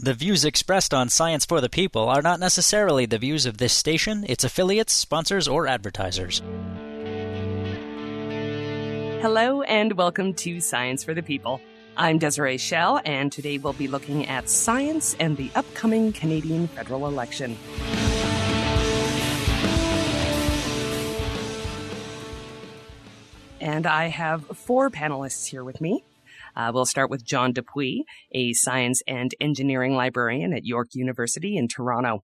The views expressed on Science for the People are not necessarily the views of this station, its affiliates, sponsors, or advertisers. Hello and welcome to Science for the People. I'm Desiree Schell, and today we'll be looking at science and the upcoming Canadian federal election. And I have 4 panelists here with me. We'll start with John Dupuis, a science and engineering librarian at York University in Toronto.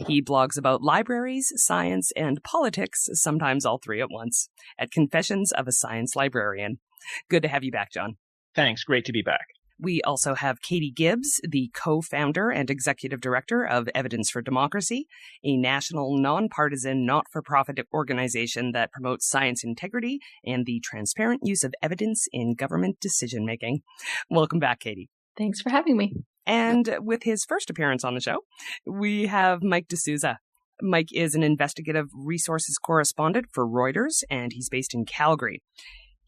He blogs about libraries, science, and politics, sometimes all 3 at once, at Confessions of a Science Librarian. Good to have you back, John. Thanks. Great to be back. We also have Katie Gibbs, the co-founder and executive director of Evidence for Democracy, a national nonpartisan not-for-profit organization that promotes science integrity and the transparent use of evidence in government decision-making. Welcome back, Katie. Thanks for having me. And with his first appearance on the show, we have Mike De Souza. Mike is an investigative resources correspondent for Reuters, and he's based in Calgary.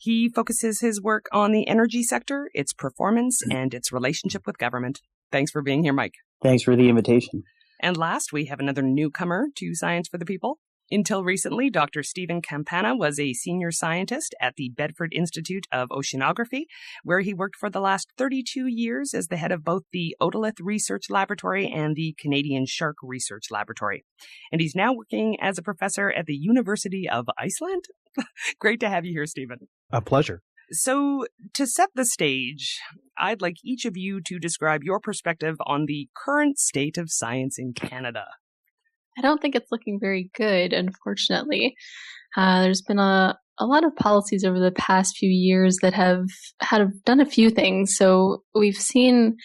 He focuses his work on the energy sector, its performance, and its relationship with government. Thanks for being here, Mike. Thanks for the invitation. And last, we have another newcomer to Science for the People. Until recently, Dr. Steven Campana was a senior scientist at the Bedford Institute of Oceanography, where he worked for the last 32 years as the head of both the Otolith Research Laboratory and the Canadian Shark Research Laboratory. And he's now working as a professor at the University of Iceland. Great to have you here, Steven. A pleasure. So, to set the stage, I'd like each of you to describe your perspective on the current state of science in Canada. I don't think it's looking very good, unfortunately. There's been a lot of policies over the past few years that have done a few things. So we've seen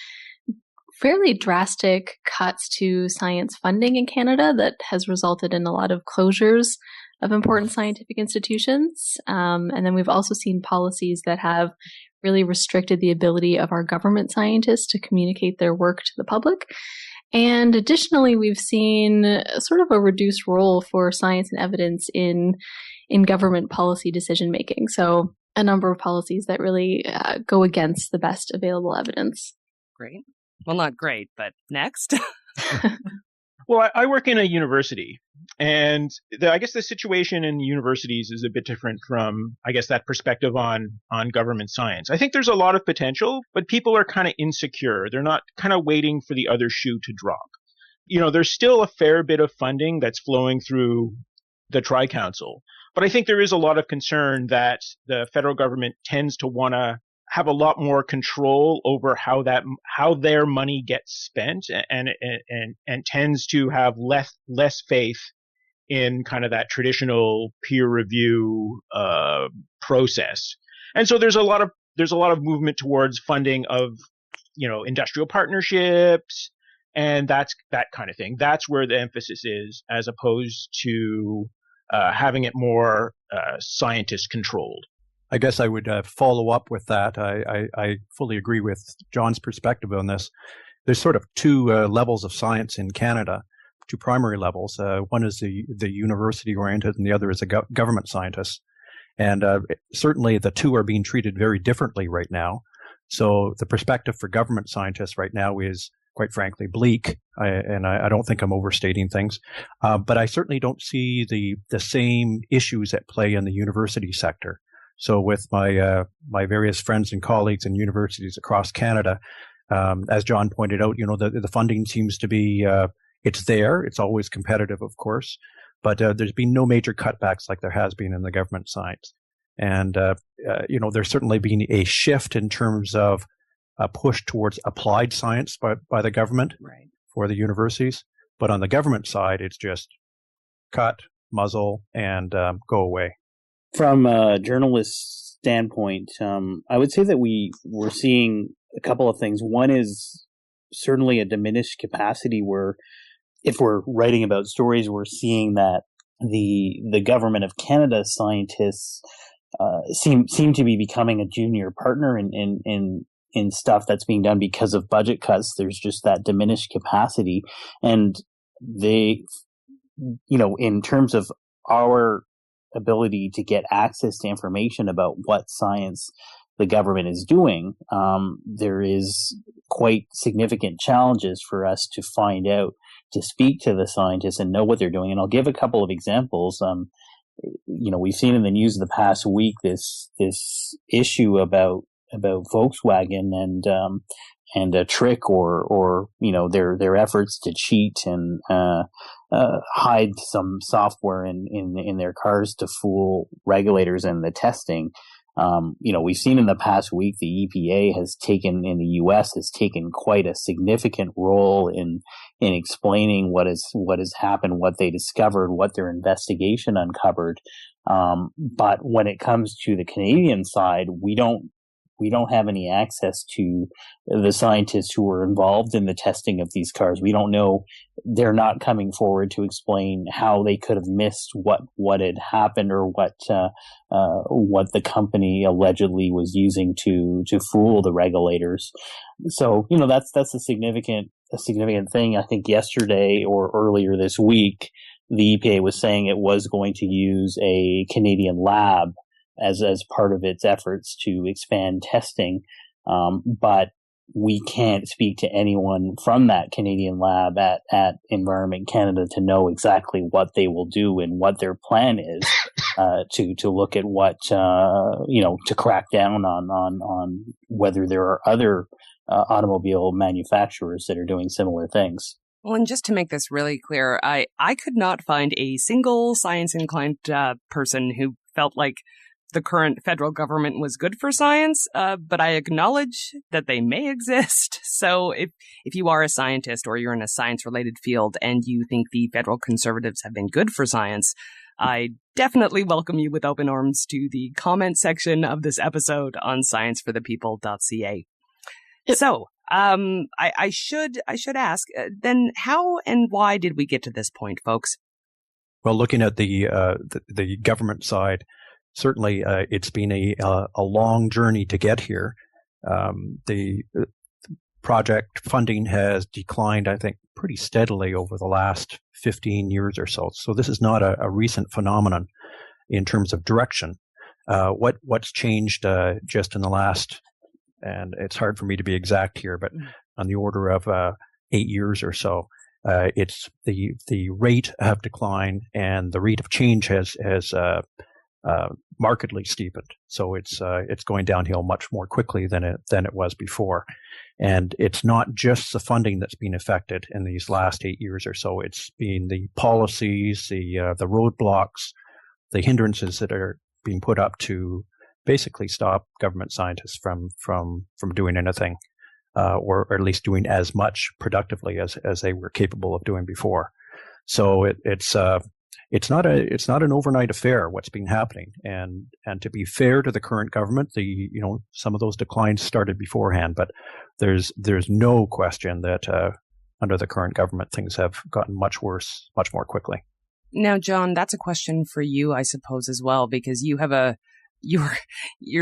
fairly drastic cuts to science funding in Canada that has resulted in a lot of closures of important scientific institutions. And then we've also seen policies that have really restricted the ability of our government scientists to communicate their work to the public. And additionally, we've seen sort of a reduced role for science and evidence in government policy decision-making. So a number of policies that really go against the best available evidence. Great. Well, not great, but next. Well, I work in a university, and I guess the situation in universities is a bit different from, I guess, that perspective on government science. I think there's a lot of potential, but people are kind of insecure. They're not kind of waiting for the other shoe to drop. You know, there's still a fair bit of funding that's flowing through the Tri-Council, but I think there is a lot of concern that the federal government tends to want to have a lot more control over how their money gets spent, and tends to have less faith in kind of that traditional peer review process. And so there's a lot of movement towards funding of, you know, industrial partnerships and that kind of thing. That's where the emphasis is, as opposed to having it more scientist controlled. I guess I would follow up with that. I fully agree with John's perspective on this. There's sort of 2 levels of science in Canada, 2 primary levels. One is the university-oriented, and the other is the government scientists. And certainly the 2 are being treated very differently right now. So the perspective for government scientists right now is, quite frankly, bleak. I don't think I'm overstating things. But I certainly don't see the same issues at play in the university sector. So with my various friends and colleagues in universities across Canada, as John pointed out, you know, the funding seems to be, it's there. It's always competitive, of course, but there's been no major cutbacks like there has been in the government science. And, you know, there's certainly been a shift in terms of a push towards applied science by the government for the universities. But on the government side, it's just cut, muzzle, and go away. From a journalist standpoint, I would say that we're seeing a couple of things. One is certainly a diminished capacity where, if we're writing about stories, we're seeing that the government of Canada scientists seem to be becoming a junior partner in stuff that's being done because of budget cuts. There's just that diminished capacity, and they, you know, in terms of our ability to get access to information about what science the government is doing, there is quite significant challenges for us to find out, to speak to the scientists and know what they're doing. And I'll give a couple of examples. We've seen in the news the past week this issue about Volkswagen and a trick or their efforts to cheat and hide some software in their cars to fool regulators in the testing. We've seen in the past week the EPA in the U.S. has taken quite a significant role in explaining what has happened, what they discovered, what their investigation uncovered. But when it comes to the Canadian side, we don't have any access to the scientists who were involved in the testing of these cars. We don't know. They're not coming forward to explain how they could have missed what had happened or what the company allegedly was using to fool the regulators. So, that's a significant thing. I think yesterday or earlier this week, the EPA was saying it was going to use a Canadian lab as part of its efforts to expand testing. But we can't speak to anyone from that Canadian lab at Environment Canada to know exactly what they will do and what their plan is, to look at what, to crack down on whether there are other automobile manufacturers that are doing similar things. Well, and just to make this really clear, I could not find a single science-inclined person who felt like the current federal government was good for science, but I acknowledge that they may exist. So if you are a scientist or you're in a science-related field and you think the federal conservatives have been good for science, I definitely welcome you with open arms to the comment section of this episode on scienceforthepeople.ca. So I should ask, then how and why did we get to this point, folks? Well, looking at the government side, certainly, it's been a long journey to get here. The project funding has declined, I think, pretty steadily over the last 15 years or so. So this is not a recent phenomenon in terms of direction. What's changed just in the last, and it's hard for me to be exact here, but on the order of 8 years or so, it's the rate of decline and the rate of change has markedly steepened. So it's going downhill much more quickly than it was before. And it's not just the funding that's been affected in these last 8 years or so. It's been the policies, the roadblocks, the hindrances that are being put up to basically stop government scientists from doing anything, or at least doing as much productively as they were capable of doing before. So it's not an overnight affair what's been happening, and to be fair to the current government, some of those declines started beforehand, but there's no question that under the current government things have gotten much worse much more quickly. Now, John, that's a question for you, I suppose, as well, because you're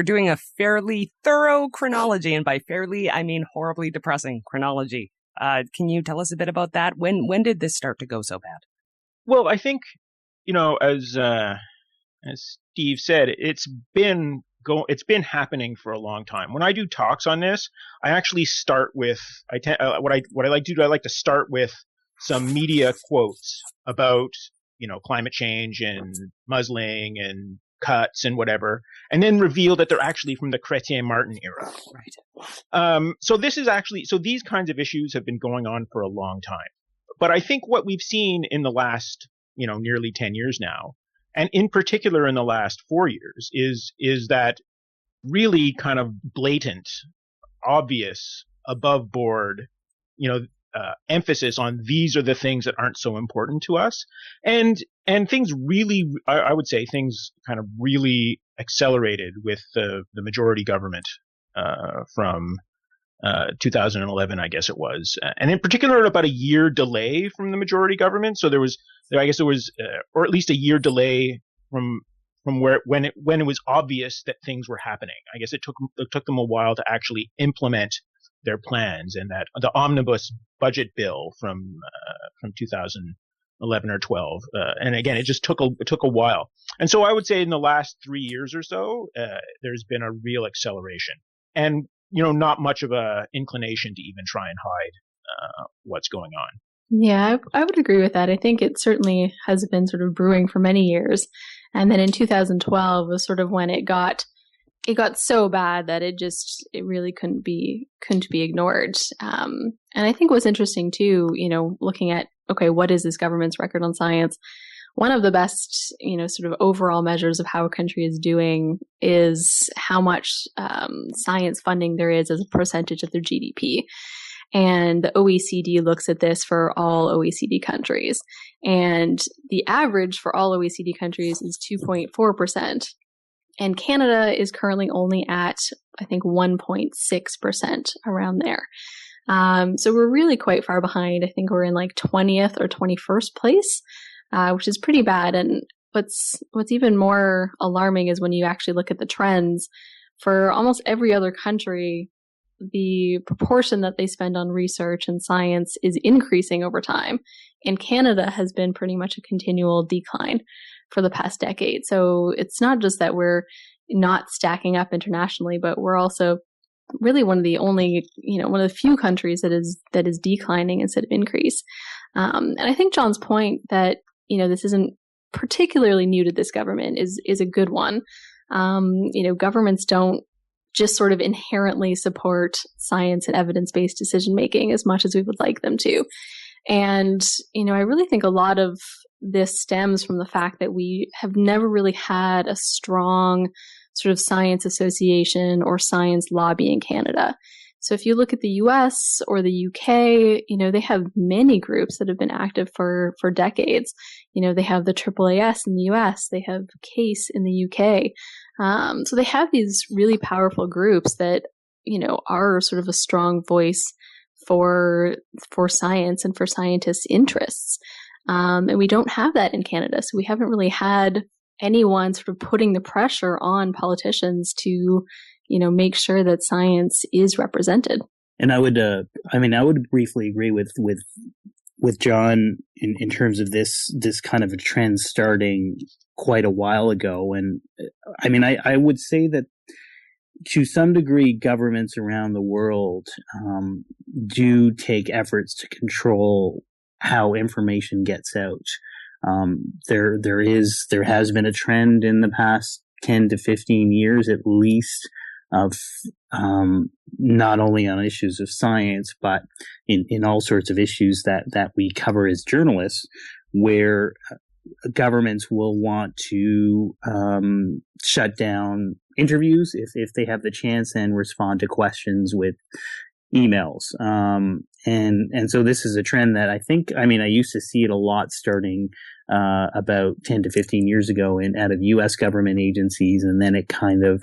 doing a fairly thorough chronology, and by fairly I mean horribly depressing chronology. Can you tell us a bit about that? When did this start to go so bad? Well, I think, as Steve said, it's been happening for a long time. When I do talks on this, I actually start with what I like to do. I like to start with some media quotes about climate change and muzzling and cuts and whatever, and then reveal that they're actually from the Chrétien-Martin era. Right. So these kinds of issues have been going on for a long time. But I think what we've seen in the last nearly 10 years now, and in particular in the last 4 years, is that really kind of blatant, obvious, above board, emphasis on these are the things that aren't so important to us, and things really, I would say, things kind of really accelerated with the majority government from 2011, I guess it was, and in particular about a year delay from the majority government. So there was, or at least a year delay from when it was obvious that things were happening. I guess it took them a while to actually implement their plans, and that the omnibus budget bill from 11 or 12. And again, it just took a while. And so I would say in the last 3 years or so, there's been a real acceleration and, not much of a inclination to even try and hide what's going on. Yeah, I would agree with that. I think it certainly has been sort of brewing for many years. And then in 2012 was sort of when it got so bad that it really couldn't be ignored. And I think what's interesting too, looking at, okay, what is this government's record on science? One of the best, sort of overall measures of how a country is doing is how much science funding there is as a percentage of their GDP. And the OECD looks at this for all OECD countries. And the average for all OECD countries is 2.4%. And Canada is currently only at, I think, 1.6%, around there. So we're really quite far behind. I think we're in like 20th or 21st place, which is pretty bad. And what's even more alarming is when you actually look at the trends. For almost every other country, the proportion that they spend on research and science is increasing over time. And Canada has been pretty much a continual decline for the past decade. So it's not just that we're not stacking up internationally, but we're also really one of the only, one of the few countries that is declining instead of increase. And I think John's point that, this isn't particularly new to this government is a good one. Governments don't just sort of inherently support science and evidence-based decision-making as much as we would like them to. And, I really think a lot of this stems from the fact that we have never really had a strong sort of science association or science lobby in Canada. So if you look at the US or the UK, they have many groups that have been active for decades. They have the AAAS in the US, they have CASE in the UK. So they have these really powerful groups that, are sort of a strong voice for science and for scientists' interests. And we don't have that in Canada. So we haven't really had anyone sort of putting the pressure on politicians to, make sure that science is represented. And I would briefly agree with John in terms of this kind of a trend starting quite a while ago. And I would say that to some degree, governments around the world do take efforts to control how information gets out. There has been a trend in the past 10 to 15 years, at least, of not only on issues of science, but in all sorts of issues that we cover as journalists, where governments will want to shut down interviews if they have the chance and respond to questions with emails. And so this is a trend that I used to see it a lot starting about 10 to 15 years ago out of U.S. government agencies. And then it kind of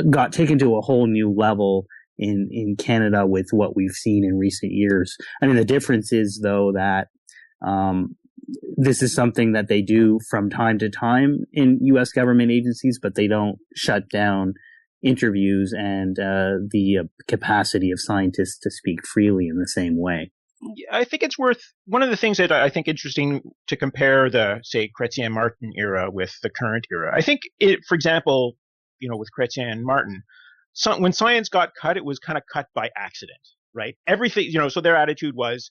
got taken to a whole new level in Canada with what we've seen in recent years. The difference is, though, that this is something that they do from time to time in U.S. government agencies, but they don't shut down interviews and the capacity of scientists to speak freely in the same way. I think it's worth, one of the things that I think interesting to compare the, say, Chrétien-Martin era with the current era. I think for example, with Chrétien and Martin, when science got cut, it was kind of cut by accident, right? Everything, so their attitude was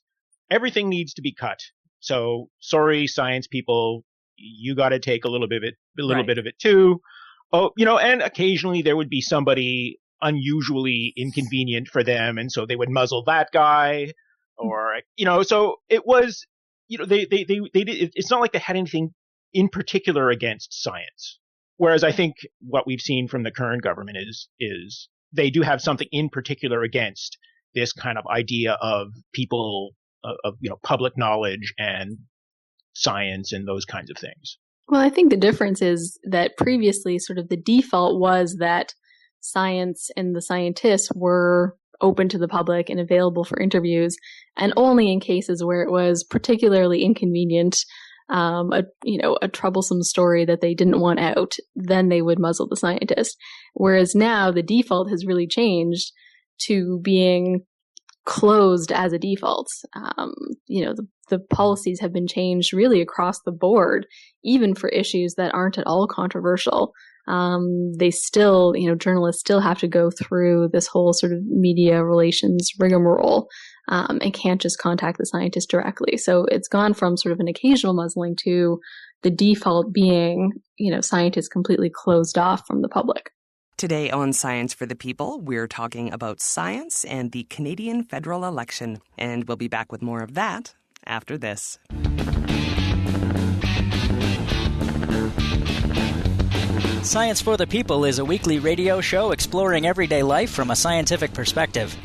everything needs to be cut. So sorry, science people, you got to take a little bit of it too. Oh, and occasionally there would be somebody unusually inconvenient for them, and so they would muzzle that guy, or so it was, they did. It's not like they had anything in particular against science. Whereas I think what we've seen from the current government is they do have something in particular against this kind of idea of people of public knowledge and science and those kinds of things. Well, I think the difference is that previously sort of the default was that science and the scientists were open to the public and available for interviews, and only in cases where it was particularly inconvenient, a troublesome story that they didn't want out, then they would muzzle the scientist. Whereas now the default has really changed to being closed as a default. The policies have been changed really across the board, even for issues that aren't at all controversial. They still, journalists still have to go through this whole sort of media relations rigmarole, and can't just contact the scientist directly. So it's gone from sort of an occasional muzzling to the default being, scientists completely closed off from the public. Today on Science for the People, we're talking about science and the Canadian federal election. And we'll be back with more of that after this. Science for the People is a weekly radio show exploring everyday life from a scientific perspective.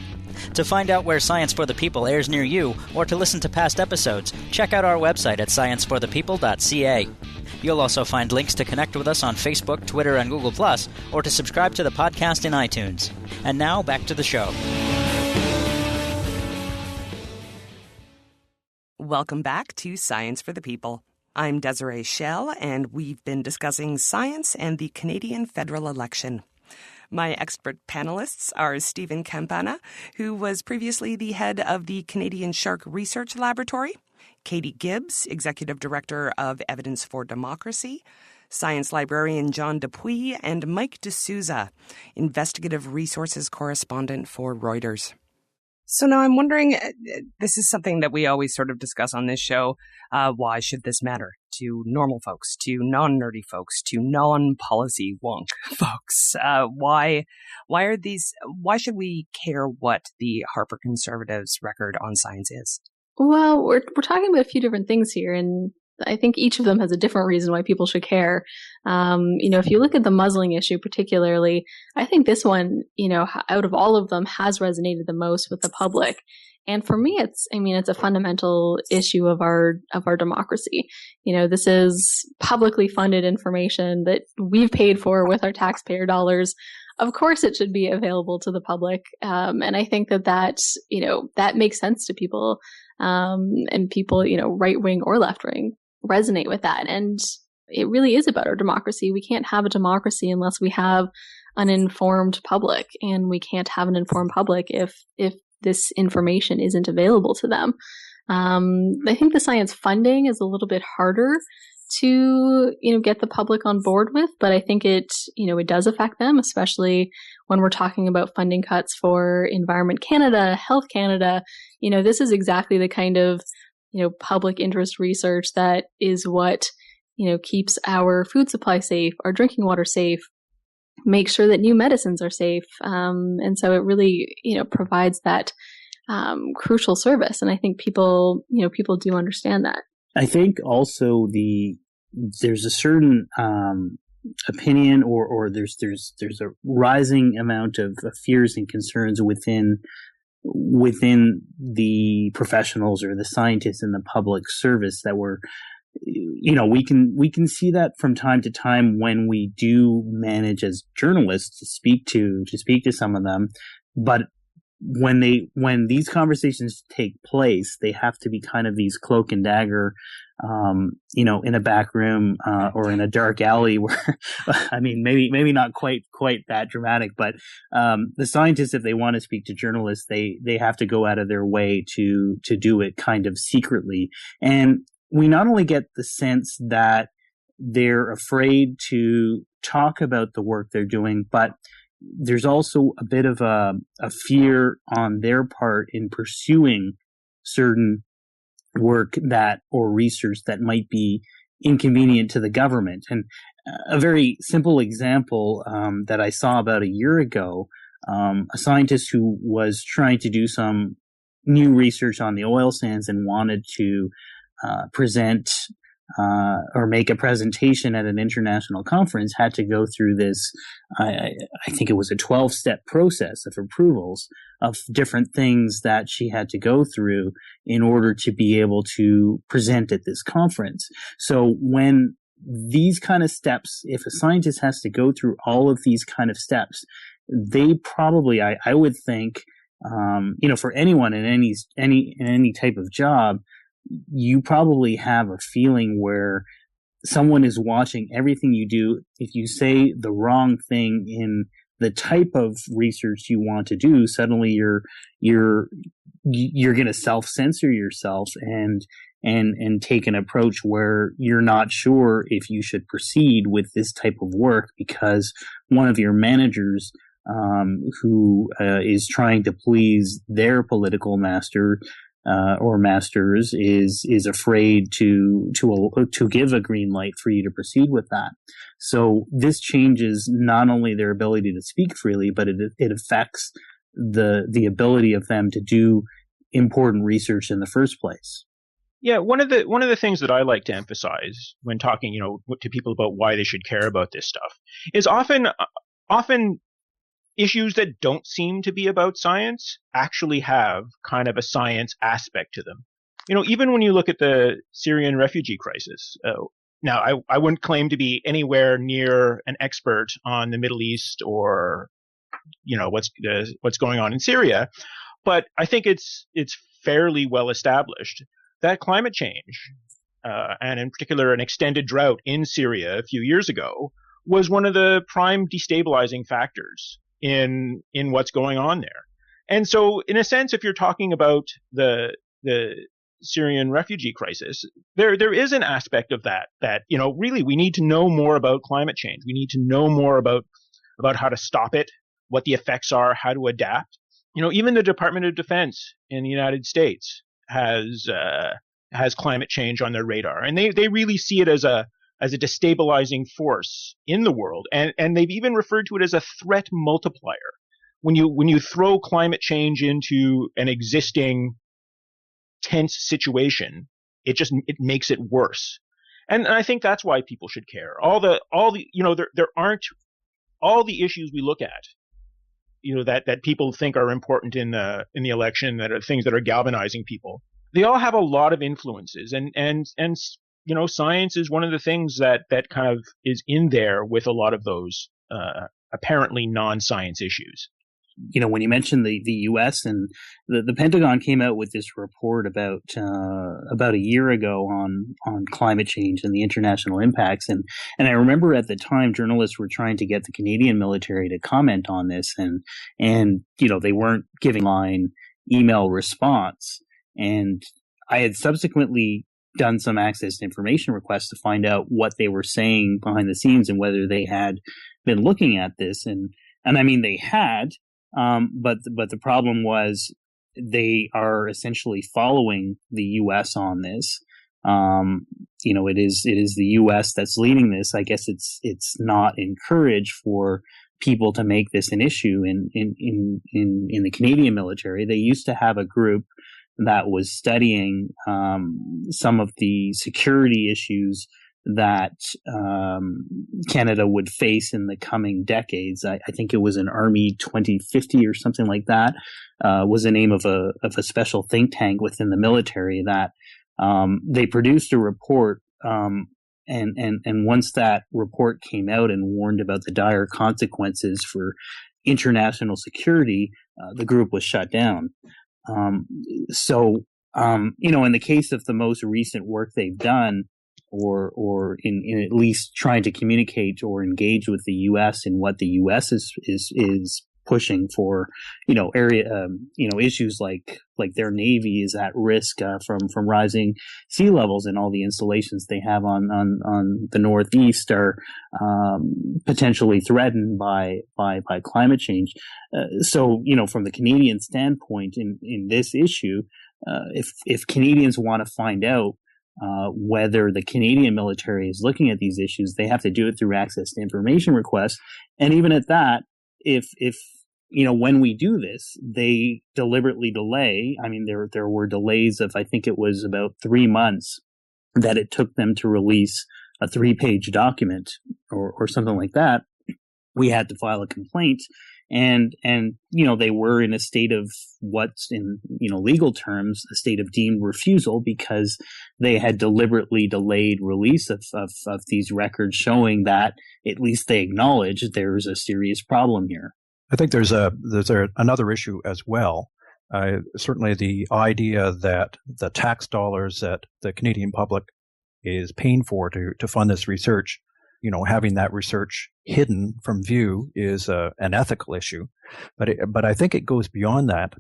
To find out where Science for the People airs near you, or to listen to past episodes, check out our website at scienceforthepeople.ca. You'll also find links to connect with us on Facebook, Twitter, and Google+, or to subscribe to the podcast in iTunes. And now, back to the show. Welcome back to Science for the People. I'm Desiree Schell, and we've been discussing science and the Canadian federal election. My expert panelists are Steven Campana, who was previously the head of the Canadian Shark Research Laboratory, Katie Gibbs, Executive Director of Evidence for Democracy, science librarian John Dupuis, and Mike De Souza, Investigative Resources Correspondent for Reuters. So now I'm wondering, this is something that we always sort of discuss on this show. Why should this matter to normal folks, to non-nerdy folks, to non-policy wonk folks? Why should we care what the Harper Conservatives' record on science is? Well, we're talking about a few different things here, and I think each of them has a different reason why people should care. If you look at the muzzling issue particularly, I think this one, out of all of them, has resonated the most with the public. And for me, it's a fundamental issue of our democracy. This is publicly funded information that we've paid for with our taxpayer dollars. Of course, it should be available to the public. And I think that makes sense to people. And people, right wing or left wing, resonate with that. And it really is about our democracy. We can't have a democracy unless we have an informed public, and we can't have an informed public if this information isn't available to them. I think the science funding is a little bit harder to, get the public on board with, but I think it does affect them, especially when we're talking about funding cuts for Environment Canada, Health Canada. This is exactly the kind of, public interest research that is what, keeps our food supply safe, our drinking water safe, makes sure that new medicines are safe. And so it really, provides that crucial service. And I think people do understand that. I think also there's a certain opinion or there's a rising amount of fears and concerns within the professionals or the scientists in the public service that we can see that from time to time when we do manage as journalists to speak to some of them, but when these conversations take place, they have to be kind of these cloak and dagger, in a back room, or in a dark alley where, maybe not quite that dramatic, but, the scientists, if they want to speak to journalists, they have to go out of their way to do it kind of secretly. And we not only get the sense that they're afraid to talk about the work they're doing, but there's also a bit of a fear on their part in pursuing certain work or research that might be inconvenient to the government. And a very simple example that I saw about a year ago, a scientist who was trying to do some new research on the oil sands and wanted to present or make a presentation at an international conference had to go through this, I think it was a 12-step process of approvals of different things that she had to go through in order to be able to present at this conference. So when these kind of steps, if a scientist has to go through all of these kind of steps, they probably, I would think, for anyone in any type of job, you probably have a feeling where someone is watching everything you do. If you say the wrong thing in the type of research you want to do, suddenly you're going to self-censor yourself and take an approach where you're not sure if you should proceed with this type of work because one of your managers who is trying to please their political master or masters is afraid to give a green light for you to proceed with that. So this changes not only their ability to speak freely, but it affects the ability of them to do important research in the first place. Yeah, one of the things that I like to emphasize when talking, to people about why they should care about this stuff is often issues that don't seem to be about science actually have kind of a science aspect to them. Even when you look at the Syrian refugee crisis, now I wouldn't claim to be anywhere near an expert on the Middle East or, what's going on in Syria, but I think it's fairly well established that climate change, and in particular an extended drought in Syria a few years ago, was one of the prime destabilizing factors in what's going on there. And so, in a sense, if you're talking about the Syrian refugee crisis, there is an aspect of that really we need to know more about climate change. We need to know more about how to stop it, what the effects are, how to adapt. Even the Department of Defense in the United States has climate change on their radar, and they really see it as a destabilizing force in the world, and they've even referred to it as a threat multiplier. When you throw climate change into an existing tense situation, it makes it worse, and I think that's why people should care. There aren't all the issues we look at, that people think are important in the election, that are things that are galvanizing people. They all have a lot of influences, and science is one of the things that kind of is in there with a lot of those apparently non-science issues. When you mentioned the U.S. and the Pentagon came out with this report about a year ago on climate change and the international impacts, and I remember at the time journalists were trying to get the Canadian military to comment on this, and they weren't giving line email response, and I had subsequently done some access to information requests to find out what they were saying behind the scenes and whether they had been looking at this, and I mean they had. But the problem was they are essentially following the U.S. on this. It is the U.S. that's leading this. I guess it's not encouraged for people to make this an issue in the Canadian military. They used to have a group that was studying some of the security issues that Canada would face in the coming decades. I think it was an Army 2050 or something like that, was the name of a special think tank within the military that they produced a report. And once that report came out and warned about the dire consequences for international security, the group was shut down. In the case of the most recent work they've done, or in at least trying to communicate or engage with the U.S. in what the U.S. is pushing for, issues like their Navy is at risk from rising sea levels, and all the installations they have on the Northeast are potentially threatened by climate change. From the Canadian standpoint in this issue, if Canadians want to find out whether the Canadian military is looking at these issues, they have to do it through access to information requests. And even at that, if when we do this, they deliberately delay. I mean, there were delays of, I think it was about 3 months that it took them to release a 3-page document or something like that. We had to file a complaint. And they were in a state of what's in, legal terms, a state of deemed refusal, because they had deliberately delayed release of these records, showing that at least they acknowledge there's a serious problem here. I think there's another issue as well. Certainly the idea that the tax dollars that the Canadian public is paying for to fund this research having that research hidden from view is an ethical issue. But I think it goes beyond that.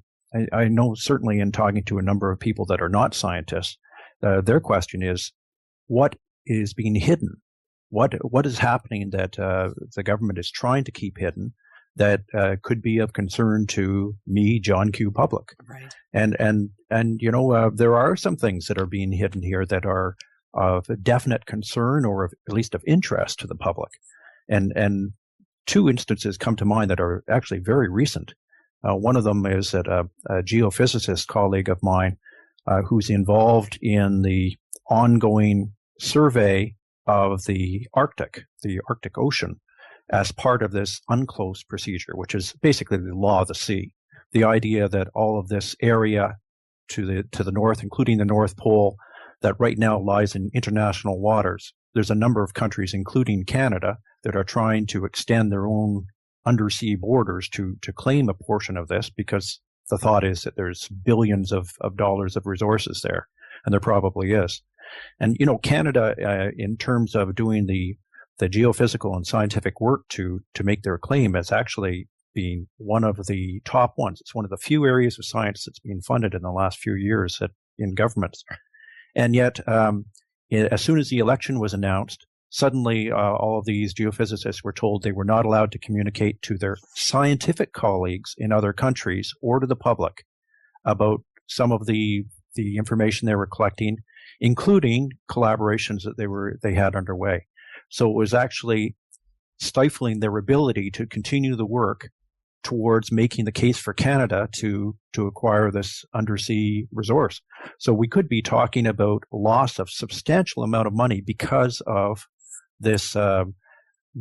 I know certainly in talking to a number of people that are not scientists, their question is, what is being hidden? What is happening that the government is trying to keep hidden that could be of concern to me, John Q. Public? Right. And there are some things that are being hidden here that are of definite concern or at least of interest to the public. And two instances come to mind that are actually very recent. One of them is that a geophysicist colleague of mine who's involved in the ongoing survey of the Arctic Ocean, as part of this UNCLOS procedure, which is basically the law of the sea. The idea that all of this area to the north, including the North Pole, that right now lies in international waters. There's a number of countries, including Canada, that are trying to extend their own undersea borders to claim a portion of this, because the thought is that there's billions of dollars of resources there, and there probably is. And, Canada, in terms of doing the geophysical and scientific work to make their claim, as actually being one of the top ones. It's one of the few areas of science that's been funded in the last few years in governments. And yet, as soon as the election was announced, suddenly all of these geophysicists were told they were not allowed to communicate to their scientific colleagues in other countries or to the public about some of the information they were collecting, including collaborations that they had underway. So it was actually stifling their ability to continue the work towards making the case for Canada to acquire this undersea resource. So we could be talking about loss of substantial amount of money because of this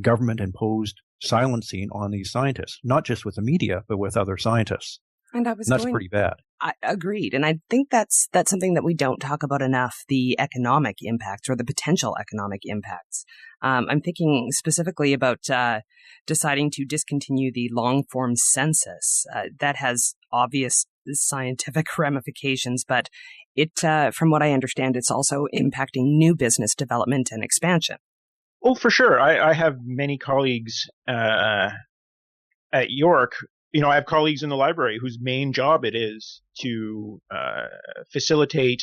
government-imposed silencing on these scientists, not just with the media, but with other scientists. And that's pretty bad. I agreed. And I think that's something that we don't talk about enough, the economic impacts or the potential economic impacts. I'm thinking specifically about deciding to discontinue the long-form census. That has obvious scientific ramifications, but it, from what I understand, it's also impacting new business development and expansion. Oh, for sure. I have many colleagues at York. I have colleagues in the library whose main job it is to facilitate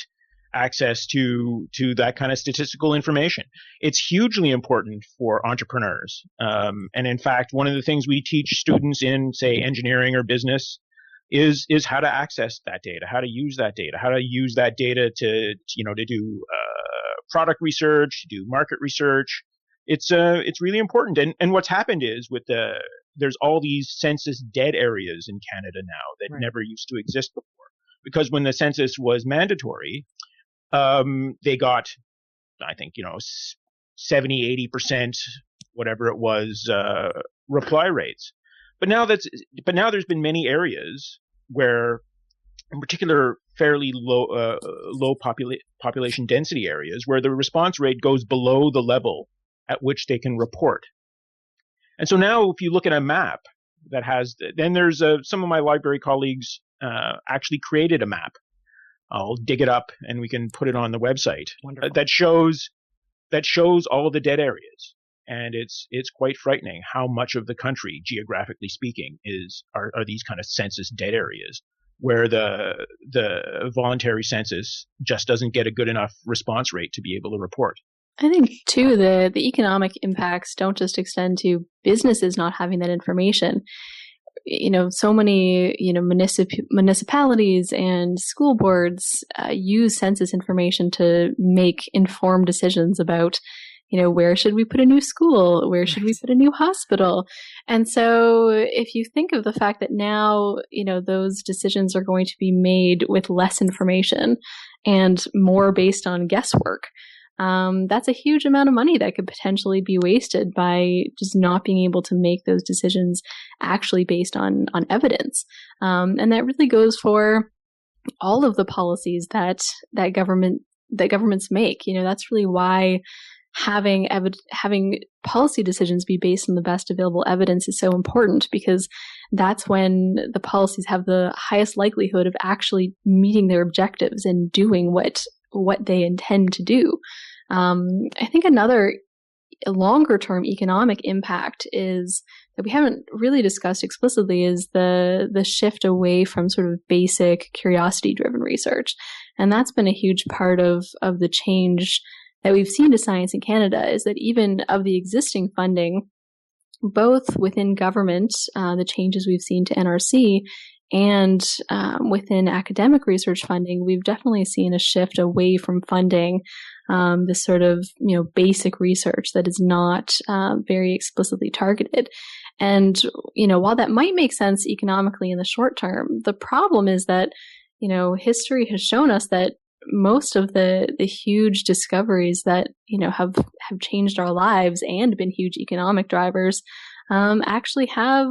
access to that kind of statistical information. It's hugely important for entrepreneurs. And in fact, one of the things we teach students in, say, engineering or business is how to access that data, how to use that data, how to use that data to do product research, to do market research. It's really important. And what's happened is there's all these census dead areas in Canada now that never used to exist before. Because when the census was mandatory, they got, I think, 70, 80%, whatever it was, reply rates. But now there's been many areas where, in particular, fairly low population density areas, where the response rate goes below the level at which they can report. And so now if you look at a map that has, then there's some of my library colleagues actually created a map. I'll dig it up and we can put it on the website that shows all of the dead areas. And it's quite frightening how much of the country, geographically speaking, are these kind of census dead areas where the voluntary census just doesn't get a good enough response rate to be able to report. I think, too, the economic impacts don't just extend to businesses not having that information. So many, municipalities and school boards use census information to make informed decisions about, where should we put a new school? Where should we put a new hospital? And so if you think of the fact that now, those decisions are going to be made with less information and more based on guesswork, that's a huge amount of money that could potentially be wasted by just not being able to make those decisions actually based on evidence. And that really goes for all of the policies that governments make. That's really why having policy decisions be based on the best available evidence is so important, because that's when the policies have the highest likelihood of actually meeting their objectives and doing what they intend to do. I think another longer term economic impact is that we haven't really discussed explicitly is the shift away from sort of basic curiosity driven research. And that's been a huge part of the change that we've seen to science in Canada, is that even of the existing funding, both within government, the changes we've seen to NRC, and within academic research funding, we've definitely seen a shift away from funding this sort of, basic research that is not very explicitly targeted. And, while that might make sense economically in the short term, the problem is that, history has shown us that most of the huge discoveries that, have changed our lives and been huge economic drivers actually have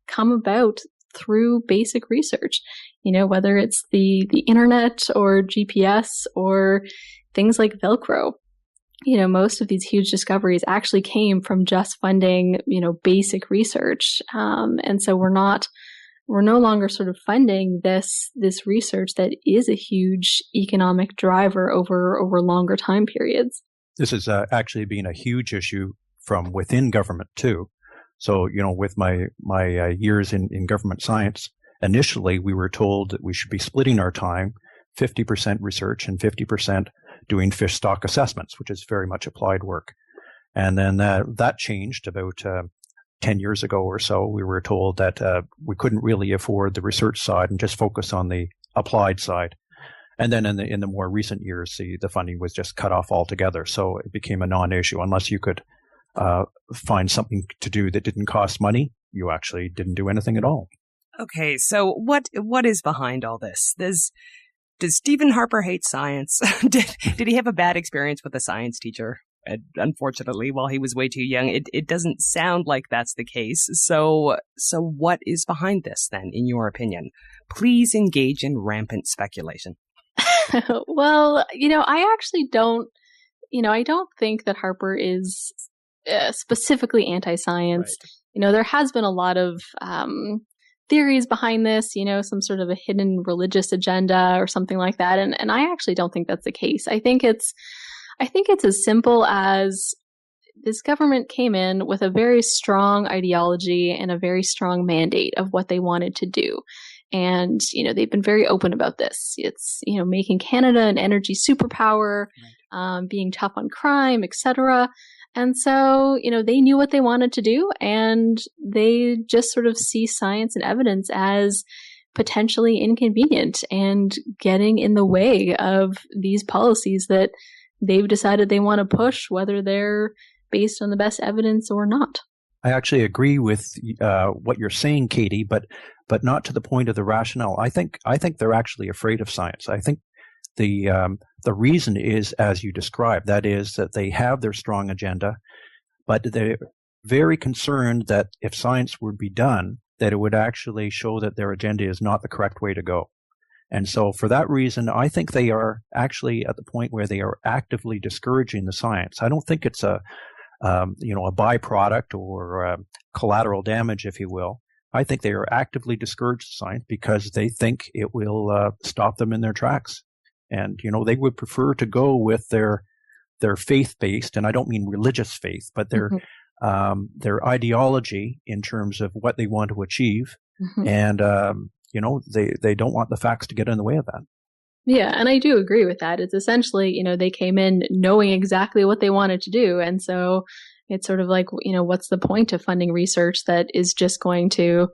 come about through basic research, whether it's the internet or GPS or things like Velcro. Most of these huge discoveries actually came from just funding, basic research. And so we're no longer sort of funding this research that is a huge economic driver over longer time periods. This is actually been a huge issue from within government too. So, with my years in government science, initially we were told that we should be splitting our time 50% research and 50% doing fish stock assessments, which is very much applied work. And then that changed about 10 years ago or so. We were told that we couldn't really afford the research side and just focus on the applied side. And then in the more recent years, the funding was just cut off altogether. So it became a non-issue. Unless you could find something to do that didn't cost money, you actually didn't do anything at all. Okay, so what is behind all this? Does Stephen Harper hate science? Did he have a bad experience with a science teacher? Unfortunately, while he was way too young, it doesn't sound like that's the case. So what is behind this then, in your opinion? Please engage in rampant speculation. Well, I actually don't. I don't think that Harper is specifically anti-science. Right. There has been a lot of theories behind this, some sort of a hidden religious agenda or something like that. And I actually don't think that's the case. I think it's as simple as this government came in with a very strong ideology and a very strong mandate of what they wanted to do. And, they've been very open about this. It's, making Canada an energy superpower, right. Being tough on crime, etc. And so, they knew what they wanted to do, and they just sort of see science and evidence as potentially inconvenient and getting in the way of these policies that they've decided they want to push, whether they're based on the best evidence or not. I actually agree with what you're saying, Katie, but not to the point of the rationale. I think they're actually afraid of science. I think the reason is, as you described, that is that they have their strong agenda, but they're very concerned that if science would be done, that it would actually show that their agenda is not the correct way to go. And so for that reason, I think they are actually at the point where they are actively discouraging the science. I don't think it's a byproduct or collateral damage, if you will. I think they are actively discouraging science because they think it will stop them in their tracks. And, they would prefer to go with their faith-based, and I don't mean religious faith, but their ideology in terms of what they want to achieve. Mm-hmm. And, they don't want the facts to get in the way of that. Yeah, and I do agree with that. It's essentially, they came in knowing exactly what they wanted to do. And so it's sort of like, what's the point of funding research that is just going to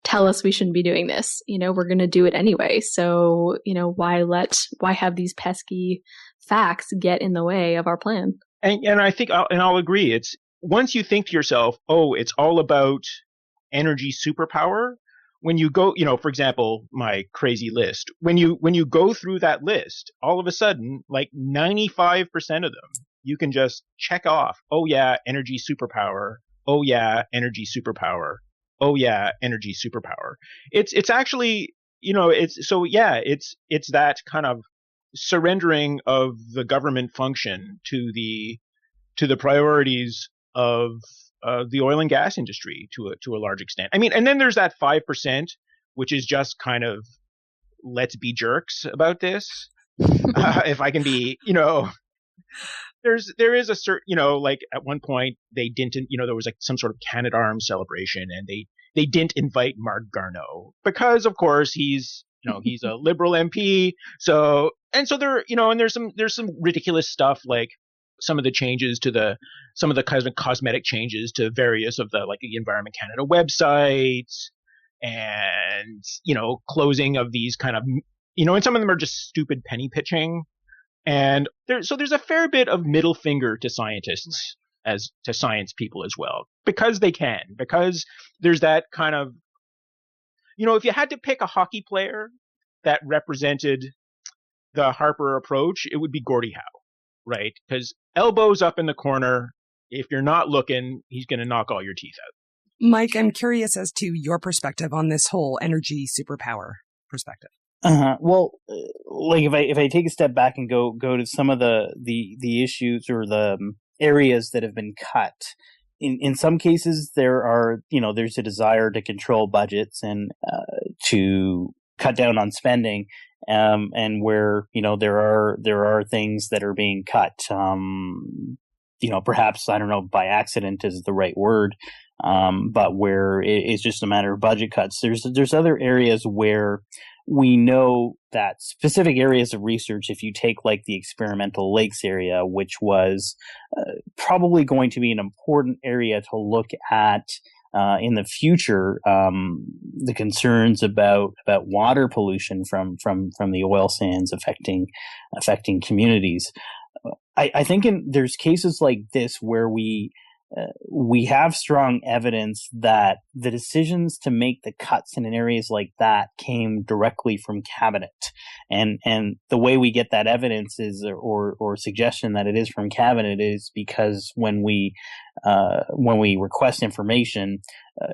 tell us we shouldn't be doing this? We're going to do it anyway. So, why have these pesky facts get in the way of our plan? And I think, I'll agree. It's once you think to yourself, oh, it's all about energy superpower. When you go, for example, my crazy list, when you go through that list, all of a sudden, like 95% of them, you can just check off, oh yeah, energy superpower. Oh yeah, energy superpower. Oh yeah, energy superpower. It's actually, it's that kind of surrendering of the government function to the priorities of the oil and gas industry to a large extent. I mean, and then there's that 5%, which is just kind of, let's be jerks about this. If I can be, there is a certain, like at one point they didn't, there was like some sort of Canadarm celebration, and they didn't invite Mark Garneau because, of course, he's a Liberal MP. So there, and there's some ridiculous stuff, like some of the changes to some of the kind of cosmetic changes to various of the Environment Canada websites, and closing of these kind of, and some of them are just stupid penny pitching. And there's a fair bit of middle finger to scientists as to science people as well, because there's that kind of, if you had to pick a hockey player that represented the Harper approach, it would be Gordie Howe, right? Because elbows up in the corner, if you're not looking, he's going to knock all your teeth out. Mike, I'm curious as to your perspective on this whole energy superpower perspective. Well, like if I take a step back and go to some of the issues or the areas that have been cut, in some cases there's a desire to control budgets and to cut down on spending, and where there are things that are being cut, perhaps, I don't know, by accident is the right word, but where it's just a matter of budget cuts. There's other areas where we know that specific areas of research, if you take like the experimental lakes area, which was probably going to be an important area to look at in the future, the concerns about water pollution from the oil sands affecting communities. I think there's cases like this where we have strong evidence that the decisions to make the cuts in areas like that came directly from cabinet, and the way we get that evidence is or suggestion that it is from cabinet is because when we request information,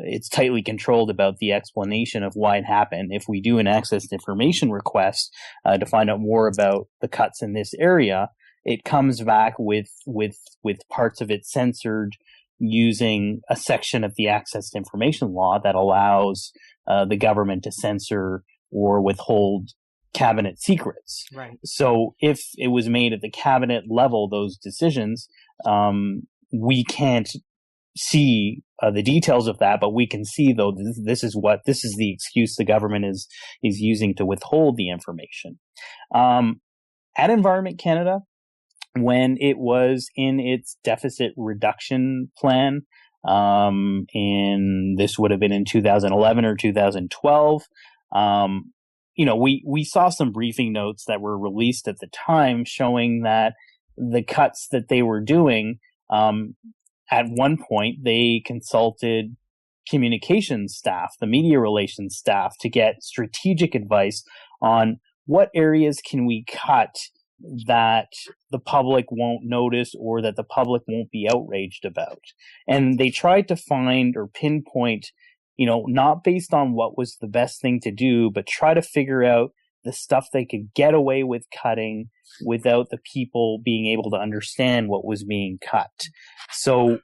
it's tightly controlled about the explanation of why it happened. If we do an access to information request to find out more about the cuts in this area, it comes back with parts of it censored using a section of the access to information law that allows the government to censor or withhold cabinet secrets. Right. So if it was made at the cabinet level, those decisions, we can't see the details of that, but we can see, though, this is the excuse the government is using to withhold the information. At Environment Canada, when it was in its deficit reduction plan, this would have been in 2011 or 2012, we saw some briefing notes that were released at the time showing that the cuts that they were doing, at one point they consulted communications staff, the media relations staff, to get strategic advice on what areas can we cut that the public won't notice or that the public won't be outraged about. And they tried to find or pinpoint, not based on what was the best thing to do, but try to figure out the stuff they could get away with cutting without the people being able to understand what was being cut. So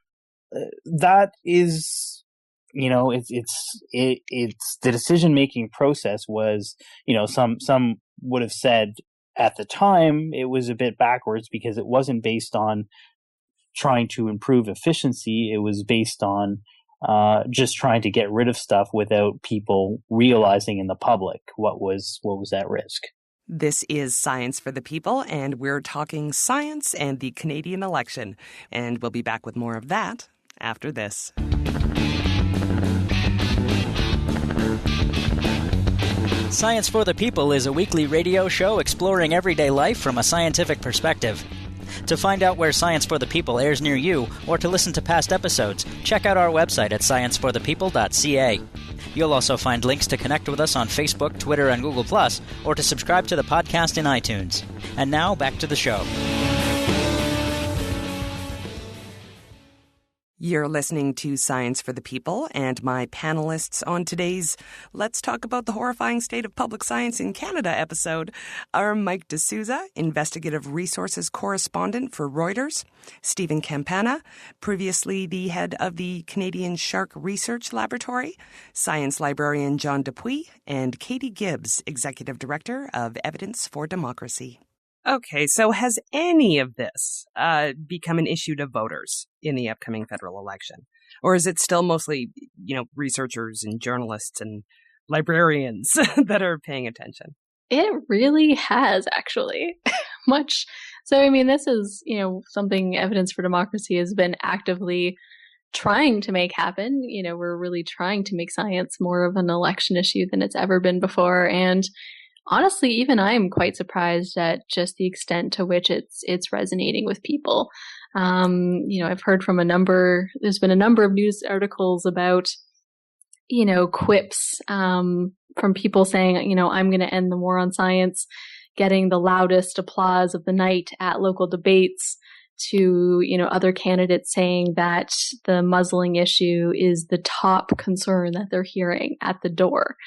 that is, it's the decision-making process was, some would have said, at the time, it was a bit backwards because it wasn't based on trying to improve efficiency. It was based on just trying to get rid of stuff without people realizing in the public what was at risk. This is Science for the People, and we're talking science and the Canadian election. And we'll be back with more of that after this. Science for the People is a weekly radio show exploring everyday life from a scientific perspective. To find out where Science for the People airs near you, or to listen to past episodes, check out our website at scienceforthepeople.ca. You'll also find links to connect with us on Facebook, Twitter, and Google+, or to subscribe to the podcast in iTunes. And now, back to the show. You're listening to Science for the People, and my panelists on today's Let's Talk About the Horrifying State of Public Science in Canada episode are Mike De Souza, Investigative Resources Correspondent for Reuters, Steven Campana, previously the head of the Canadian Shark Research Laboratory, science librarian John Dupuis, and Katie Gibbs, Executive Director of Evidence for Democracy. Okay, so has any of this become an issue to voters in the upcoming federal election? Or is it still mostly, researchers and journalists and librarians that are paying attention? It really has, actually. Much. So, I mean, this is, something Evidence for Democracy has been actively trying to make happen. We're really trying to make science more of an election issue than it's ever been before. And honestly, even I'm quite surprised at just the extent to which it's resonating with people. I've heard from there's been a number of news articles about, quips from people saying, I'm going to end the war on science, getting the loudest applause of the night at local debates, to, other candidates saying that the muzzling issue is the top concern that they're hearing at the door.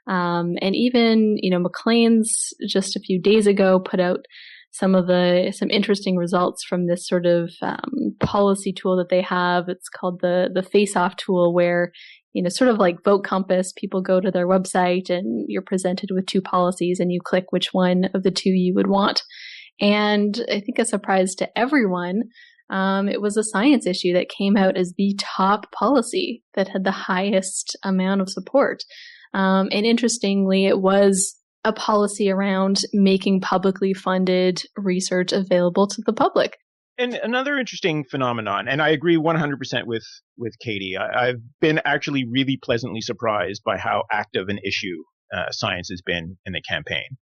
And even, Maclean's just a few days ago put out some interesting results from this sort of policy tool that they have. It's called the face-off tool, where, sort of like Vote Compass, people go to their website and you're presented with two policies and you click which one of the two you would want. And I think a surprise to everyone, it was a science issue that came out as the top policy that had the highest amount of support. And interestingly, it was a policy around making publicly funded research available to the public. And another interesting phenomenon, and I agree 100% with Katie, I've been actually really pleasantly surprised by how active an issue science has been in the campaign.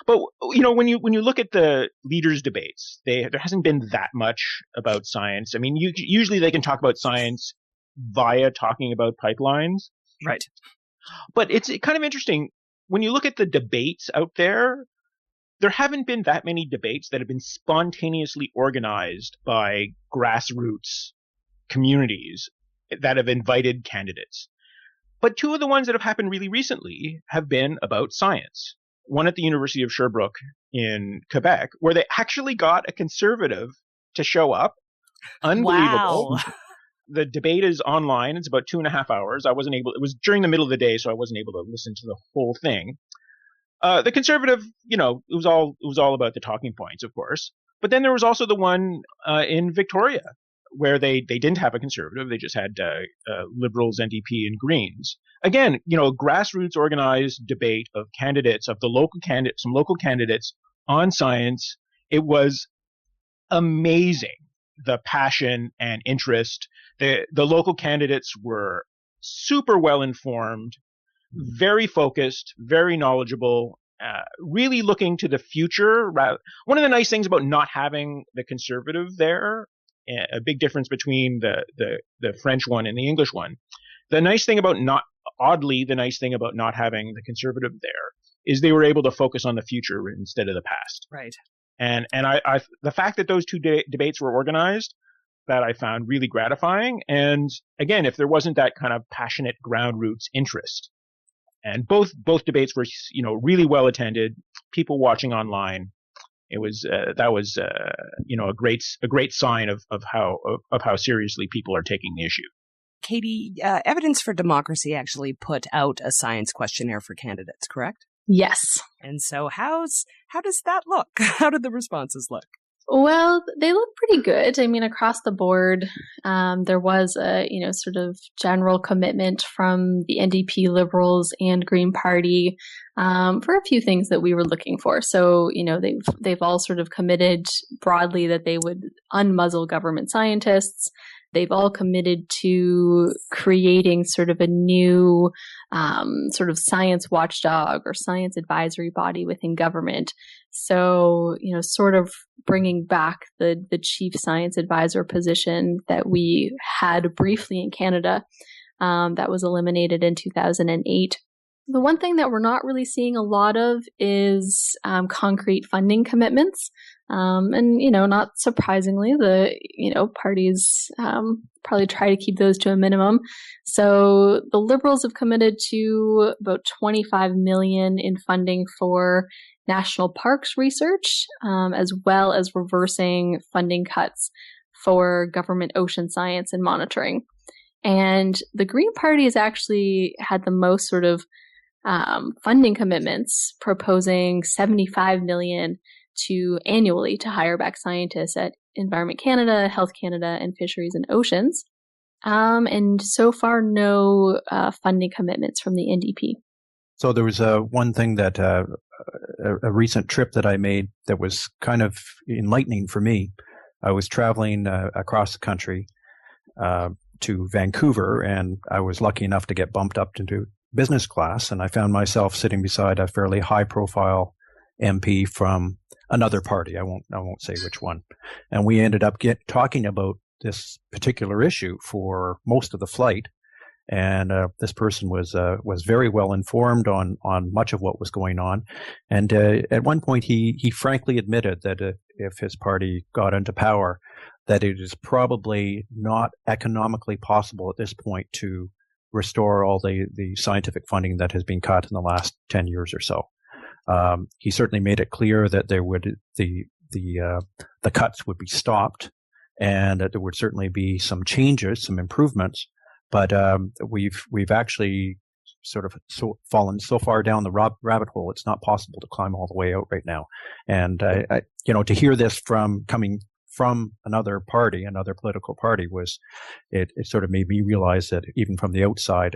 But, when you look at the leaders' debates, there hasn't been that much about science. I mean, usually they can talk about science via talking about pipelines. Right. But it's kind of interesting. When you look at the debates out there haven't been that many debates that have been spontaneously organized by grassroots communities that have invited candidates. But two of the ones that have happened really recently have been about science. One at the University of Sherbrooke in Quebec, where they actually got a conservative to show up. Unbelievable. Wow. The debate is online. It's about 2.5 hours. It was during the middle of the day, so I wasn't able to listen to the whole thing. The conservative, it was all about the talking points, of course. But then there was also the one in Victoria, where they didn't have a conservative. They just had Liberals, NDP, and Greens. Again, a grassroots organized debate of candidates, of some local candidates on science. It was amazing, the passion and interest. The local candidates were super well informed, very focused, very knowledgeable, really looking to the future. One of the nice things about not having the conservative there, a big difference between the French one and the English one. The nice thing about not having the conservative there is they were able to focus on the future instead of the past. Right. And I the fact that those two debates were organized, that I found really gratifying. And again, if there wasn't that kind of passionate ground roots interest, and both debates were, really well attended, people watching online, it was a great sign of how seriously people are taking the issue. Katie, Evidence for Democracy actually put out a science questionnaire for candidates, correct? Yes. And so how does that look? How did the responses look? Well, they look pretty good. I mean, across the board, there was a, sort of general commitment from the NDP, Liberals, and Green Party for a few things that we were looking for. So, they've all sort of committed broadly that they would unmuzzle government scientists. They've all committed to creating sort of a new sort of science watchdog or science advisory body within government. So, sort of bringing back the chief science advisor position that we had briefly in Canada that was eliminated in 2008. The one thing that we're not really seeing a lot of is concrete funding commitments. And, not surprisingly, the, parties probably try to keep those to a minimum. So the Liberals have committed to about $25 million in funding for national parks research, as well as reversing funding cuts for government ocean science and monitoring. And the Green Party has actually had the most sort of funding commitments, proposing $75 million annually to hire back scientists at Environment Canada, Health Canada, and Fisheries and Oceans. And so far, no funding commitments from the NDP. So there was one thing that a recent trip that I made that was kind of enlightening for me. I was traveling across the country to Vancouver, and I was lucky enough to get bumped up into business class, and I found myself sitting beside a fairly high-profile MP from another party. I won't say which one, and we ended up talking about this particular issue for most of the flight. And this person was very well informed on much of what was going on, and at one point he frankly admitted that if his party got into power, that it is probably not economically possible at this point to restore all the scientific funding that has been cut in the last 10 years or so. He certainly made it clear that there would the cuts would be stopped, and that there would certainly be some changes, some improvements. But we've actually sort of fallen so far down the rabbit hole, it's not possible to climb all the way out right now. And to hear this coming from another party, another political party, it sort of made me realize that even from the outside,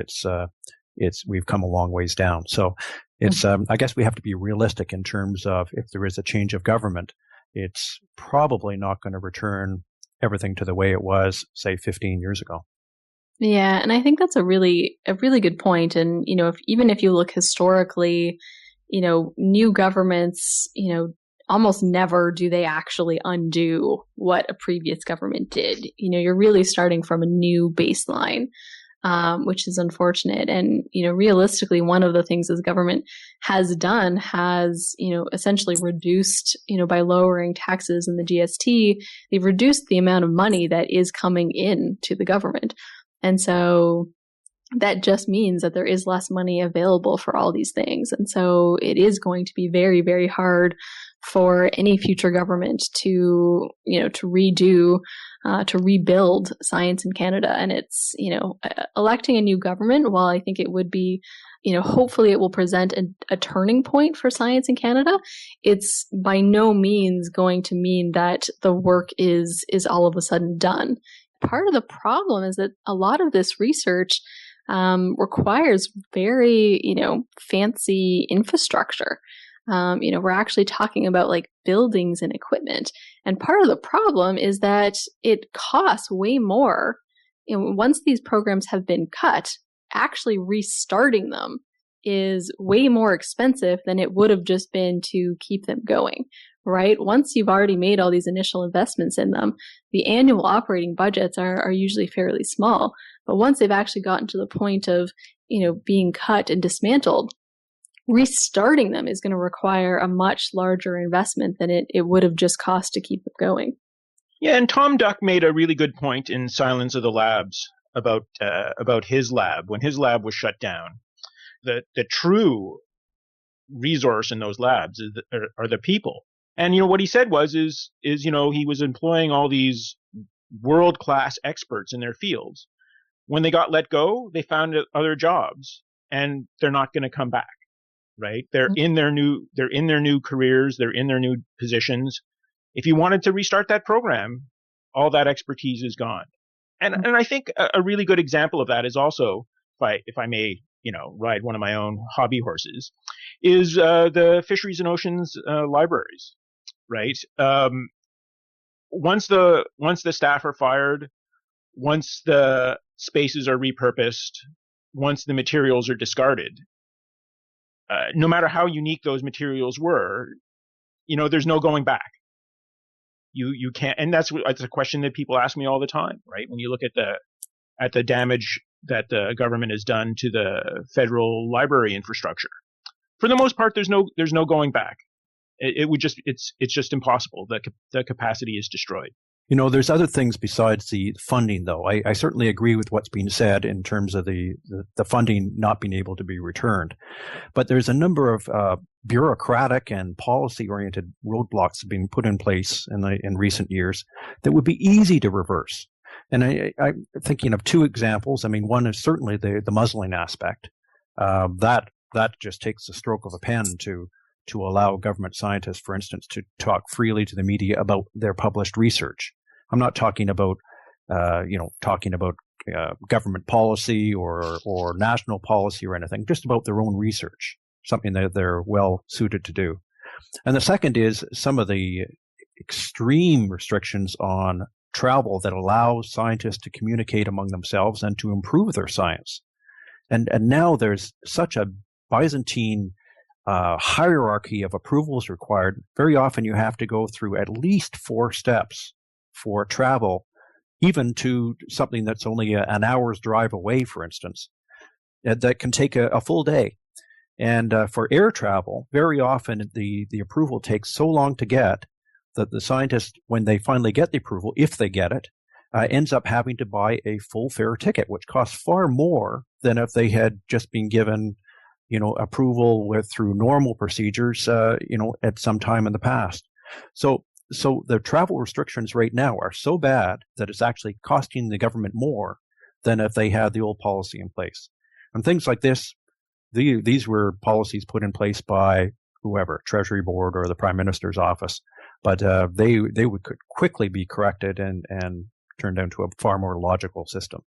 we've come a long ways down. So it's I guess we have to be realistic in terms of if there is a change of government, it's probably not going to return everything to the way it was, say, 15 years ago. Yeah, and I think that's a really good point. And, even if you look historically, new governments, almost never do they actually undo what a previous government did. You're really starting from a new baseline, which is unfortunate. And, realistically, one of the things this government has done has, essentially reduced, by lowering taxes and the GST, they've reduced the amount of money that is coming in to the government. And so that just means that there is less money available for all these things. And so it is going to be very, very hard for any future government to rebuild science in Canada. And it's, electing a new government, while I think it would be, hopefully it will present a turning point for science in Canada, it's by no means going to mean that the work is all of a sudden done. Part of the problem is that a lot of this research requires very, fancy infrastructure. We're actually talking about like buildings and equipment. And part of the problem is that it costs way more. Once these programs have been cut, actually restarting them is way more expensive than it would have just been to keep them going. Right? Once you've already made all these initial investments in them, the annual operating budgets are usually fairly small. But once they've actually gotten to the point of, being cut and dismantled, restarting them is going to require a much larger investment than it would have just cost to keep them going. Yeah, and Tom Duck made a really good point in Silence of the Labs about his lab. When his lab was shut down, the true resource in those labs are the people. And, what he said is he was employing all these world-class experts in their fields. When they got let go, they found other jobs, and they're not going to come back, right? They're in their new careers. They're in their new positions. If you wanted to restart that program, all that expertise is gone. And I think a really good example of that is also, if I may, ride one of my own hobby horses, is the Fisheries and Oceans libraries. Right. Once the staff are fired, once the spaces are repurposed, once the materials are discarded, no matter how unique those materials were, there's no going back. You can't, and that's a question that people ask me all the time. Right. When you look at the damage that the government has done to the federal library infrastructure, for the most part, there's no going back. It's just impossible. The capacity is destroyed. There's other things besides the funding, though. I certainly agree with what's being said in terms of the funding not being able to be returned. But there's a number of bureaucratic and policy-oriented roadblocks that have been put in place in recent years that would be easy to reverse. And I'm thinking of two examples. I mean, one is certainly the muzzling aspect. That just takes a stroke of a pen to to allow government scientists, for instance, to talk freely to the media about their published research. I'm not talking about, government policy or national policy or anything, just about their own research, something that they're well suited to do. And the second is some of the extreme restrictions on travel that allow scientists to communicate among themselves and to improve their science. And now there's such a Byzantine hierarchy of approvals required. Very often you have to go through at least 4 steps for travel, even to something that's only an hour's drive away, for instance, that can take a full day. And for air travel, very often the approval takes so long to get that the scientist, when they finally get the approval, if they get it, ends up having to buy a full fare ticket, which costs far more than if they had just been given, approval through normal procedures, at some time in the past. So the travel restrictions right now are so bad that it's actually costing the government more than if they had the old policy in place. And things like this, these were policies put in place by whoever, Treasury Board or the Prime Minister's office, but they could quickly be corrected and turned into a far more logical system.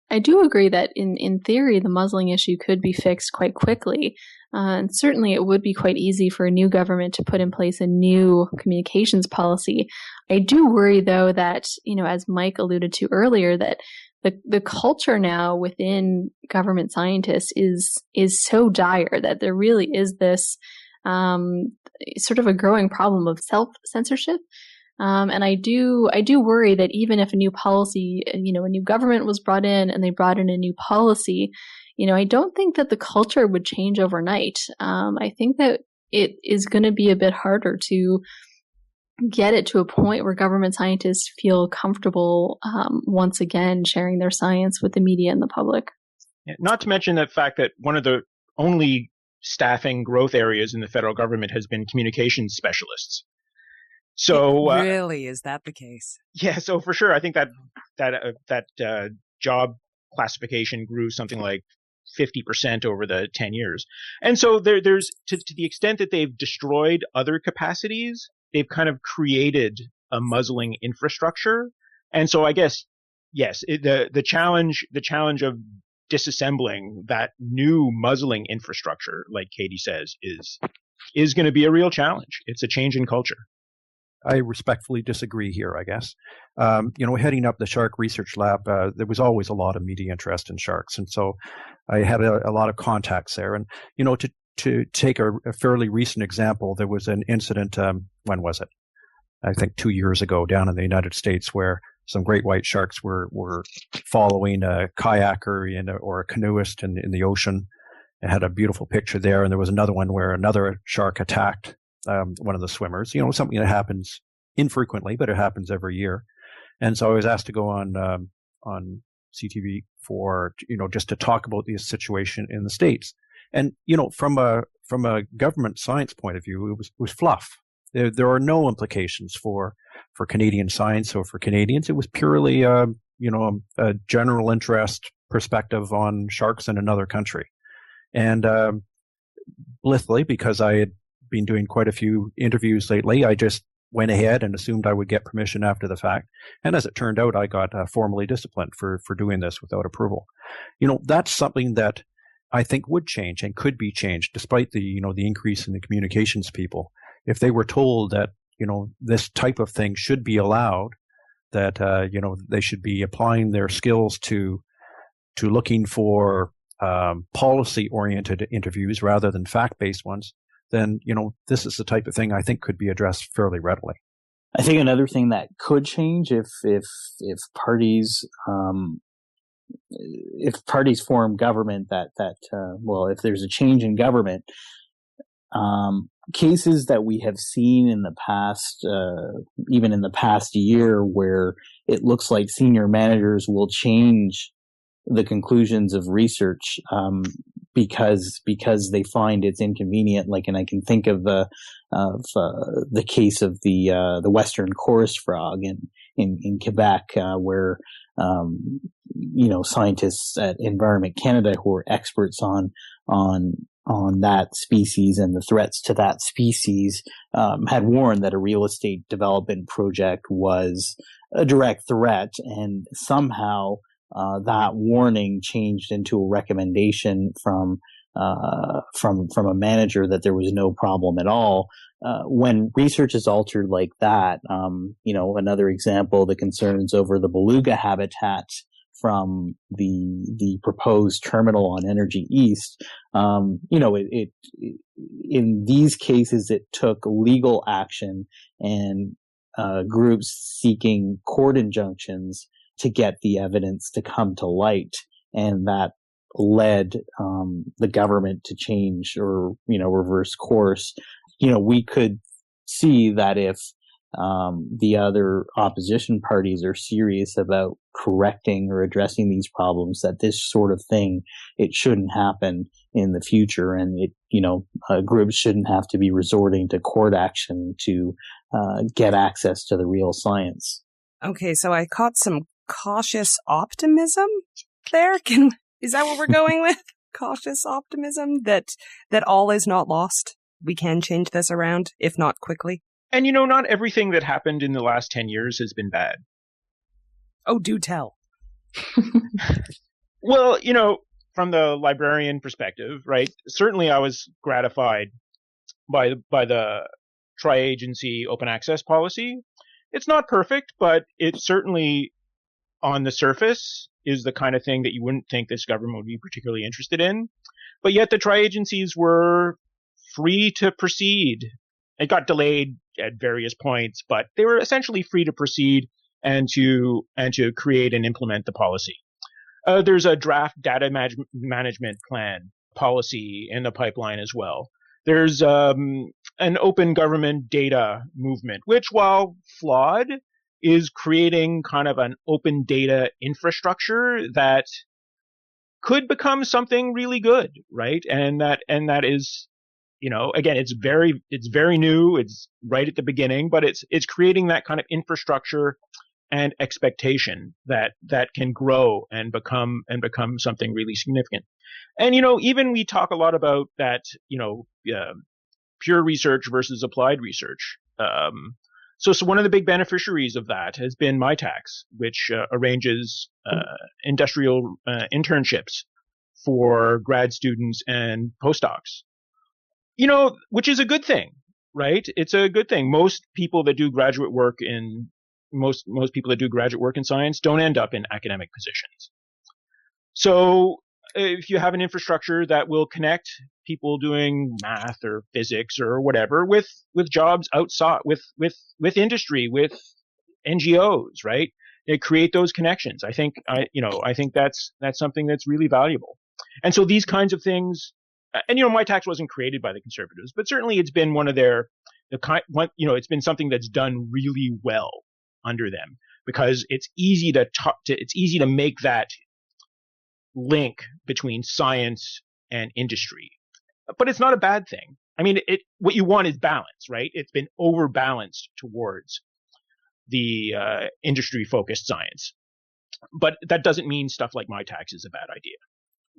I do agree that in theory, the muzzling issue could be fixed quite quickly. And certainly it would be quite easy for a new government to put in place a new communications policy. I do worry, though, that, as Mike alluded to earlier, that the culture now within government scientists is so dire that there really is this sort of a growing problem of self-censorship. And I do worry that even if a new policy, a new government was brought in and they brought in a new policy, I don't think that the culture would change overnight. I think that it is going to be a bit harder to get it to a point where government scientists feel comfortable once again sharing their science with the media and the public. Yeah, not to mention the fact that one of the only staffing growth areas in the federal government has been communications specialists. So really, is that the case? Yeah, so for sure, I think that job classification grew something like 50% over the 10 years. And so there's to the extent that they've destroyed other capacities, they've kind of created a muzzling infrastructure. And so I guess, yes, the challenge of disassembling that new muzzling infrastructure, like Katie says, is going to be a real challenge. It's a change in culture. I respectfully disagree here, I guess. Heading up the Shark Research Lab, there was always a lot of media interest in sharks. And so I had a lot of contacts there. And, to take a fairly recent example, there was an incident, when was it? I think 2 years ago down in the United States where some great white sharks were following a kayaker or a canoeist in the ocean. It had a beautiful picture there. And there was another one where another shark attacked one of the swimmers, something that happens infrequently, but it happens every year. And so I was asked to go on CTV for, just to talk about the situation in the States. And, from a government science point of view, it was fluff. There are no implications for Canadian science or for Canadians. It was purely, a general interest perspective on sharks in another country. And, blithely, because I had been doing quite a few interviews lately, I just went ahead and assumed I would get permission after the fact. And as it turned out, I got formally disciplined for doing this without approval. That's something that I think would change and could be changed despite the increase in the communications people. If they were told that, this type of thing should be allowed, that, they should be applying their skills to looking for policy-oriented interviews rather than fact-based ones, then, this is the type of thing I think could be addressed fairly readily. I think another thing that could change if parties form government if there's a change in government, cases that we have seen in the past, even in the past year, where it looks like senior managers will change the conclusions of research because they find it's inconvenient. And I can think of the case of the western chorus frog in Quebec, where scientists at Environment Canada who are experts on on that species and the threats to that species, had warned that a real estate development project was a direct threat, and somehow that warning changed into a recommendation from a manager that there was no problem at all. When research is altered like that, another example, the concerns over the beluga habitat from the proposed terminal on Energy East, in these cases, it took legal action and groups seeking court injunctions to get the evidence to come to light, and that led the government to change or reverse course. We could see that if the other opposition parties are serious about correcting or addressing these problems, that this sort of thing, it shouldn't happen in the future, and groups shouldn't have to be resorting to court action to get access to the real science. Okay, so I caught some cautious optimism there. Is that what we're going with? Cautious optimism that all is not lost. We can change this around, if not quickly. And not everything that happened in the last 10 years has been bad. Oh, do tell. Well, from the librarian perspective, right? Certainly I was gratified by the tri-agency open access policy. It's not perfect, but it certainly, on the surface, is the kind of thing that you wouldn't think this government would be particularly interested in. But yet the tri-agencies were free to proceed. It got delayed at various points, but they were essentially free to proceed and to create and implement the policy. There's a draft data management plan policy in the pipeline as well. There's an open government data movement, which, while flawed, is creating kind of an open data infrastructure that could become something really good, right? And that is, again, it's very new. It's right at the beginning, but it's creating that kind of infrastructure and expectation that can grow and become something really significant. And, even we talk a lot about that, pure research versus applied research. So one of the big beneficiaries of that has been MyTax, which arranges industrial internships for grad students and postdocs. Which is a good thing, right? It's a good thing. Most people that do graduate work in science don't end up in academic positions. So if you have an infrastructure that will connect people doing math or physics or whatever with jobs outside, with industry, with NGOs, right? They create those connections. I think that's something that's really valuable. And so these kinds of things, and MyTax wasn't created by the Conservatives, but certainly it's been it's been something that's done really well under them, because it's easy to make that link between science and industry. But it's not a bad thing. I mean, what you want is balance, right? It's been overbalanced towards the industry-focused science. But that doesn't mean stuff like MyTax is a bad idea.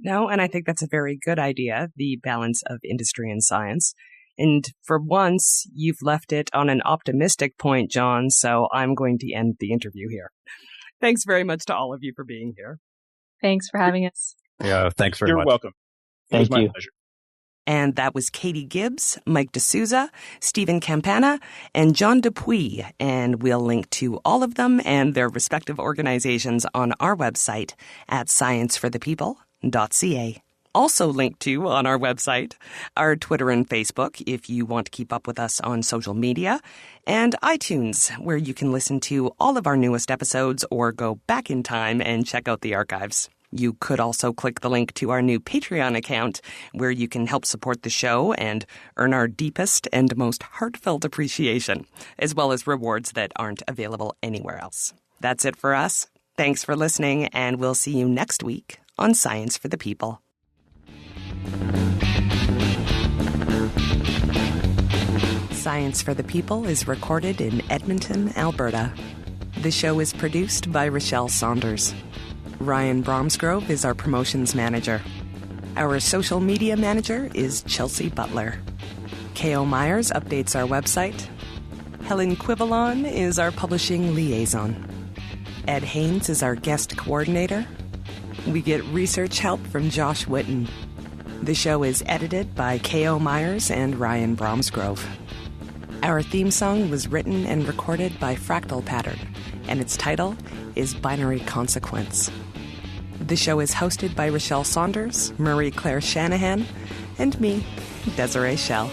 No, and I think that's a very good idea, the balance of industry and science. And for once, you've left it on an optimistic point, John, so I'm going to end the interview here. Thanks very much to all of you for being here. Thanks for having us. Yeah, thanks very much. You're welcome. It was my pleasure. And that was Katie Gibbs, Mike De Souza, Steven Campana, and John Dupuis. And we'll link to all of them and their respective organizations on our website at scienceforthepeople.ca. Also linked to on our website are Twitter and Facebook if you want to keep up with us on social media, and iTunes, where you can listen to all of our newest episodes or go back in time and check out the archives. You could also click the link to our new Patreon account, where you can help support the show and earn our deepest and most heartfelt appreciation, as well as rewards that aren't available anywhere else. That's it for us. Thanks for listening, and we'll see you next week on Science for the People. Science for the People is recorded in Edmonton, Alberta. The show is produced by Rochelle Saunders. Ryan Bromsgrove is our promotions manager. Our social media manager is Chelsea Butler. K.O. Myers updates our website. Helen Quivalon is our publishing liaison. Ed Haynes is our guest coordinator. We get research help from Josh Witten. The show is edited by K.O. Myers and Ryan Bromsgrove. Our theme song was written and recorded by Fractal Pattern, and its title is Binary Consequence. The show is hosted by Rochelle Saunders, Marie Claire Shanahan, and me, Desiree Schell.